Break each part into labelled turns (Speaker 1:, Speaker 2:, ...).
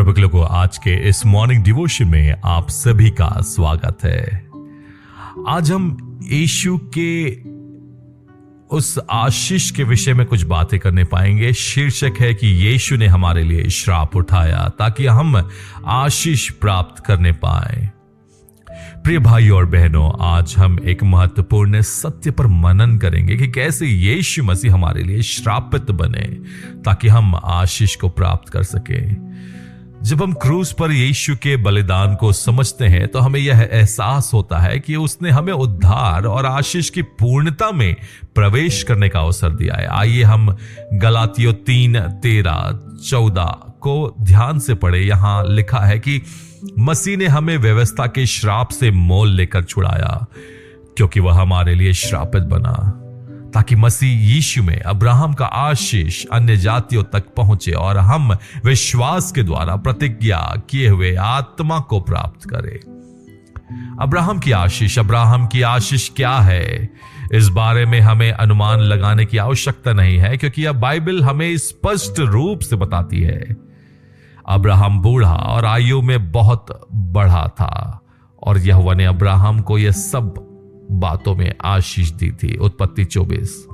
Speaker 1: प्रभु के लोगों, आज के इस मॉर्निंग डिवोशन में आप सभी का स्वागत है। आज हम यीशु के उस आशीष के विषय में कुछ बातें करने पाएंगे। शीर्षक है कि यीशु ने हमारे लिए श्राप उठाया ताकि हम आशीष प्राप्त करने पाए। प्रिय भाइयों और बहनों, आज हम एक महत्वपूर्ण सत्य पर मनन करेंगे कि कैसे यीशु मसीह हमारे लिए श्रापित बने ताकि हम आशीष को प्राप्त कर सकें। जब हम क्रूस पर यीशु के बलिदान को समझते हैं तो हमें यह एहसास होता है कि उसने हमें उद्धार और आशीष की पूर्णता में प्रवेश करने का अवसर दिया है। आइए हम गलातियों 3:13-14 को ध्यान से पढ़े। यहां लिखा है कि मसीह ने हमें व्यवस्था के श्राप से मोल लेकर छुड़ाया, क्योंकि वह हमारे लिए श्रापित बना, ताकि मसीह यीशु में अब्राहम का आशीष अन्य जातियों तक पहुंचे और हम विश्वास के द्वारा प्रतिज्ञा किए हुए आत्मा को प्राप्त करें। अब्राहम की आशीष क्या है? इस बारे में हमें अनुमान लगाने की आवश्यकता नहीं है, क्योंकि यह बाइबल हमें स्पष्ट रूप से बताती है। अब्राहम बूढ़ा और आयु में बहुत बढ़ा था और यहोवा ने अब्राहम को यह सब बातों में आशीष दी थी। उत्पत्ति 24।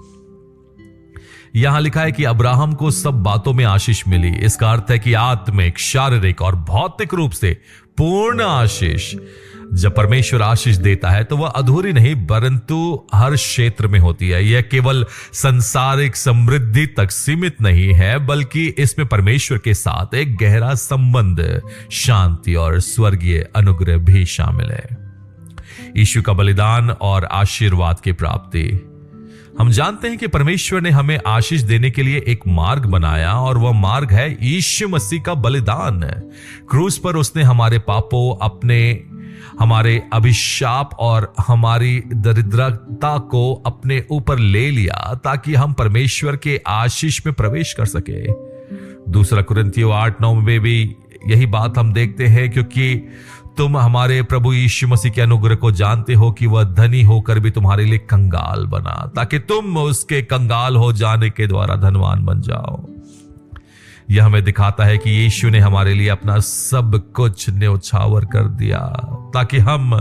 Speaker 1: यहां लिखा है कि अब्राहम को सब बातों में आशीष मिली। इसका अर्थ है कि आत्मिक, शारीरिक और भौतिक रूप से पूर्ण आशीष। जब परमेश्वर आशीष देता है तो वह अधूरी नहीं परंतु हर क्षेत्र में होती है। यह केवल संसारिक समृद्धि तक सीमित नहीं है, बल्कि इसमें परमेश्वर के साथ एक गहरा संबंध, शांति और स्वर्गीय अनुग्रह भी शामिल है। यीशु का बलिदान और आशीर्वाद की प्राप्ति। हम जानते हैं कि परमेश्वर ने हमें आशीष देने के लिए एक मार्ग बनाया और वह मार्ग है यीशु मसीह का बलिदान। क्रूस पर उसने हमारे पापों, हमारे अभिशाप और हमारी दरिद्रता को अपने ऊपर ले लिया ताकि हम परमेश्वर के आशीष में प्रवेश कर सके। दूसरा कुरिन्थियों 8:9 में भी यही बात हम देखते हैं, क्योंकि तुम हमारे प्रभु यीशु मसीह के अनुग्रह को जानते हो कि वह धनी होकर भी तुम्हारे लिए कंगाल बना, ताकि तुम उसके कंगाल हो जाने के द्वारा धनवान बन जाओ। यह हमें दिखाता है कि यीशु ने हमारे लिए अपना सब कुछ न्यौछावर कर दिया ताकि हम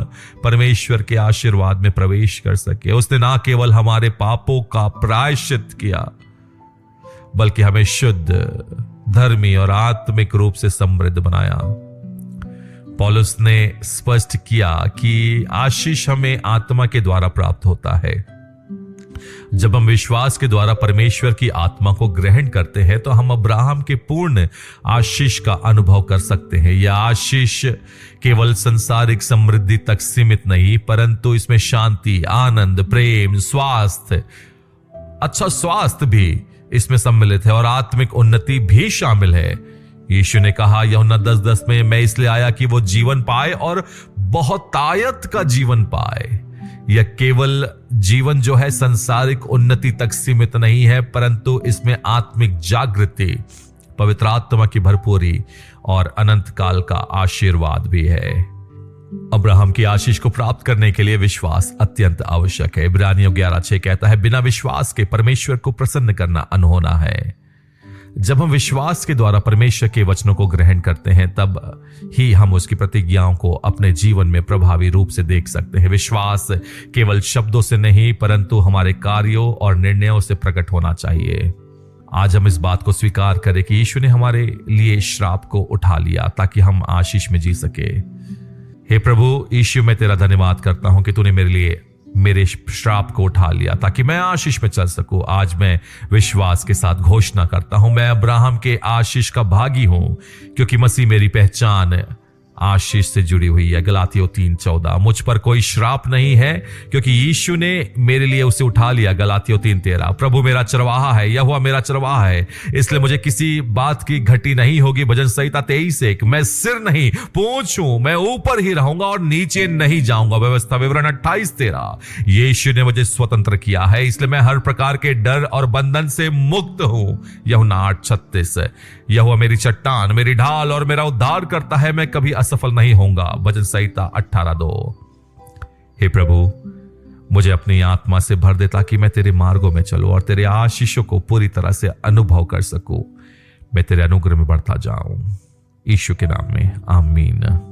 Speaker 1: परमेश्वर के आशीर्वाद में प्रवेश कर सके। उसने ना केवल हमारे पापों का प्रायश्चित किया, बल्कि हमें शुद्ध, धर्मी और आत्मिक रूप से समृद्ध बनाया। पौलुस ने स्पष्ट किया कि आशीष हमें आत्मा के द्वारा प्राप्त होता है। जब हम विश्वास के द्वारा परमेश्वर की आत्मा को ग्रहण करते हैं तो हम अब्राहम के पूर्ण आशीष का अनुभव कर सकते हैं। यह आशीष केवल संसारिक समृद्धि तक सीमित नहीं, परंतु इसमें शांति, आनंद, प्रेम, स्वास्थ्य, अच्छा स्वास्थ्य भी इसमें सम्मिलित है और आत्मिक उन्नति भी शामिल है। यीशु ने कहा यूहन्ना 10:10 में, मैं इसलिए आया कि वो जीवन पाए और बहुतायत का जीवन पाए। यह केवल जीवन जो है संसारिक उन्नति तक सीमित नहीं है, परंतु इसमें आत्मिक जागृति, पवित्र आत्मा की भरपूरी और अनंत काल का आशीर्वाद भी है। अब्राहम की आशीष को प्राप्त करने के लिए विश्वास अत्यंत आवश्यक है। इब्रानियों 11:6 कहता है, बिना विश्वास के परमेश्वर को प्रसन्न करना अनहोना है। जब हम विश्वास के द्वारा परमेश्वर के वचनों को ग्रहण करते हैं तब ही हम उसकी प्रतिज्ञाओं को अपने जीवन में प्रभावी रूप से देख सकते हैं। विश्वास केवल शब्दों से नहीं परंतु हमारे कार्यों और निर्णयों से प्रकट होना चाहिए। आज हम इस बात को स्वीकार करें कि यीशु ने हमारे लिए श्राप को उठा लिया ताकि हम आशीष में जी सके। हे प्रभु यीशु, मैं तेरा धन्यवाद करता हूं कि तूने मेरे लिए मेरे श्राप को उठा लिया ताकि मैं आशीष में चल सकूं। आज मैं विश्वास के साथ घोषणा करता हूं, मैं अब्राहम के आशीष का भागी हूं, क्योंकि मसीह मेरी पहचान आशीष से जुड़ी हुई है। गलातियों 3:14। मुझ पर कोई श्राप नहीं है, क्योंकि यीशु ने मेरे लिए उसे उठा लिया। गलातियों 3:13। प्रभु मेरा चरवाहा है, यहोवा मेरा चरवाहा है, इसलिए मुझे किसी बात की घटी नहीं होगी। भजन संहिता 23:1। मैं सिर नहीं पूंछ हूं, मैं ऊपर ही रहूंगा और नीचे नहीं जाऊंगा। व्यवस्था विवरण 28:13। यीशु ने मुझे स्वतंत्र किया है, इसलिए मैं हर प्रकार के डर और बंधन से मुक्त हूं। यूहन्ना 8:36। यहोवा मेरी चट्टान, मेरी ढाल और मेरा उद्धार करता है, मैं कभी असफल नहीं होऊंगा। भजन संहिता 18:2। हे प्रभु, मुझे अपनी आत्मा से भर दे ताकि मैं तेरे मार्गों में चलूं और तेरे आशीषों को पूरी तरह से अनुभव कर सकूं। मैं तेरे अनुग्रह में बढ़ता जाऊं। यीशु के नाम में आमीन।